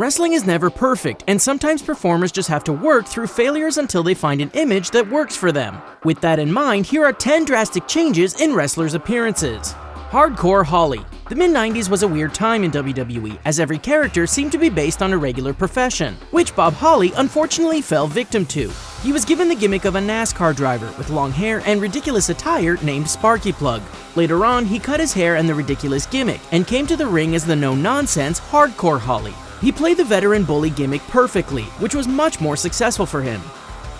Wrestling is never perfect, and sometimes performers just have to work through failures until they find an image that works for them. With that in mind, here are 10 drastic changes in wrestlers' appearances. Hardcore Holly. The mid-90s was a weird time in WWE, as every character seemed to be based on a regular profession, which Bob Holly unfortunately fell victim to. He was given the gimmick of a NASCAR driver with long hair and ridiculous attire named Sparky Plug. Later on, he cut his hair and the ridiculous gimmick, and came to the ring as the no-nonsense Hardcore Holly. He played the veteran bully gimmick perfectly, which was much more successful for him.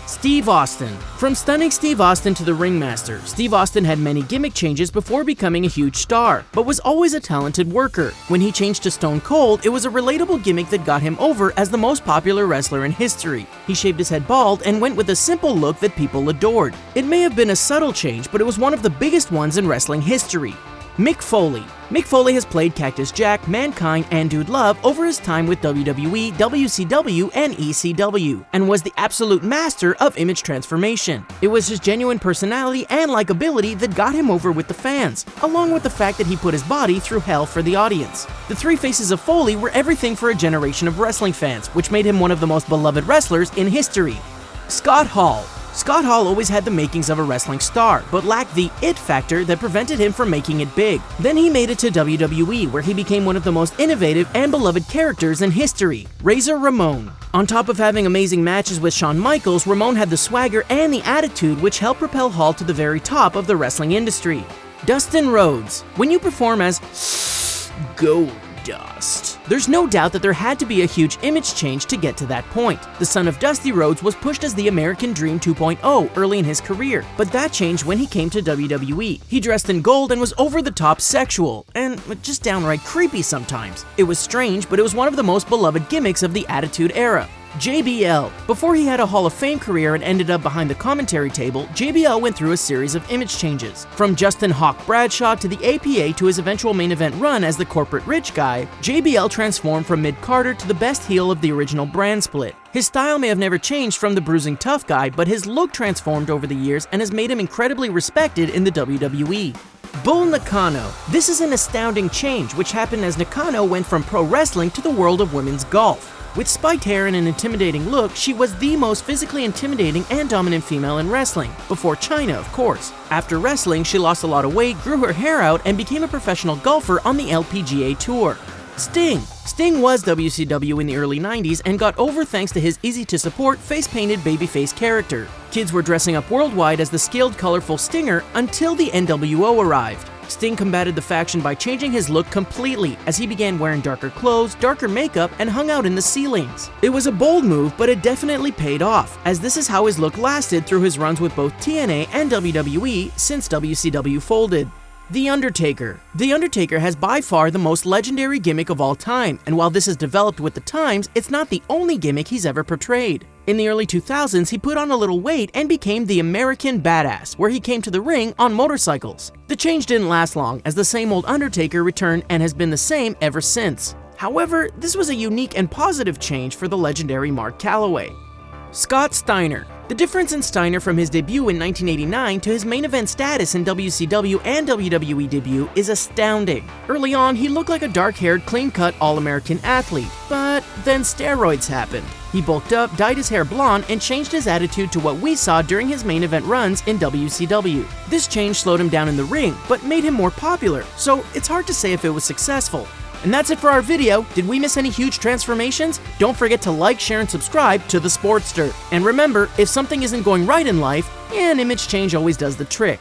Steve Austin. From stunning Steve Austin to the Ringmaster, Steve Austin had many gimmick changes before becoming a huge star, but was always a talented worker. When he changed to Stone Cold, it was a relatable gimmick that got him over as the most popular wrestler in history. He shaved his head bald and went with a simple look that people adored. It may have been a subtle change, but it was one of the biggest ones in wrestling history. Mick Foley. Mick Foley has played Cactus Jack, Mankind, and Dude Love over his time with WWE, WCW, and ECW, and was the absolute master of image transformation. It was his genuine personality and likability that got him over with the fans, along with the fact that he put his body through hell for the audience. The three faces of Foley were everything for a generation of wrestling fans, which made him one of the most beloved wrestlers in history. Scott Hall. Scott Hall always had the makings of a wrestling star, but lacked the it factor that prevented him from making it big. Then he made it to WWE, where he became one of the most innovative and beloved characters in history, Razor Ramon. On top of having amazing matches with Shawn Michaels, Ramon had the swagger and the attitude which helped propel Hall to the very top of the wrestling industry. Dustin Rhodes. When you perform as Goldust, there's no doubt that there had to be a huge image change to get to that point. The son of Dusty Rhodes was pushed as the American Dream 2.0 early in his career, but that changed when he came to WWE. He dressed in gold and was over-the-top sexual, and just downright creepy sometimes. It was strange, but it was one of the most beloved gimmicks of the Attitude Era. JBL. Before he had a Hall of Fame career and ended up behind the commentary table, JBL went through a series of image changes. From Justin Hawk Bradshaw to the APA to his eventual main event run as the corporate rich guy, JBL transformed from mid-Carter to the best heel of the original brand split. His style may have never changed from the bruising tough guy, but his look transformed over the years and has made him incredibly respected in the WWE. Bull Nakano. This is an astounding change, which happened as Nakano went from pro wrestling to the world of women's golf. With spiked hair and an intimidating look, she was the most physically intimidating and dominant female in wrestling, before Chyna, of course. After wrestling, she lost a lot of weight, grew her hair out, and became a professional golfer on the LPGA Tour. Sting. Sting was WCW in the early 90s and got over thanks to his easy-to-support, face-painted babyface character. Kids were dressing up worldwide as the skilled, colorful Stinger until the NWO arrived. Sting combated the faction by changing his look completely, as he began wearing darker clothes, darker makeup, and hung out in the ceilings. It was a bold move, but it definitely paid off, as this is how his look lasted through his runs with both TNA and WWE since WCW folded. The Undertaker. The Undertaker has by far the most legendary gimmick of all time, and while this has developed with the times, it's not the only gimmick he's ever portrayed. In the early 2000s, he put on a little weight and became the American Badass, where he came to the ring on motorcycles. The change didn't last long, as the same old Undertaker returned and has been the same ever since. However, this was a unique and positive change for the legendary Mark Calloway. Scott Steiner. The difference in Steiner from his debut in 1989 to his main event status in WCW and WWE debut is astounding. Early on, he looked like a dark-haired, clean-cut, all-American athlete, but then steroids happened. He bulked up, dyed his hair blonde, and changed his attitude to what we saw during his main event runs in WCW. This change slowed him down in the ring, but made him more popular, so it's hard to say if it was successful. And that's it for our video. Did we miss any huge transformations? Don't forget to like, share, and subscribe to TheSportster. And remember, if something isn't going right in life, an image change always does the trick.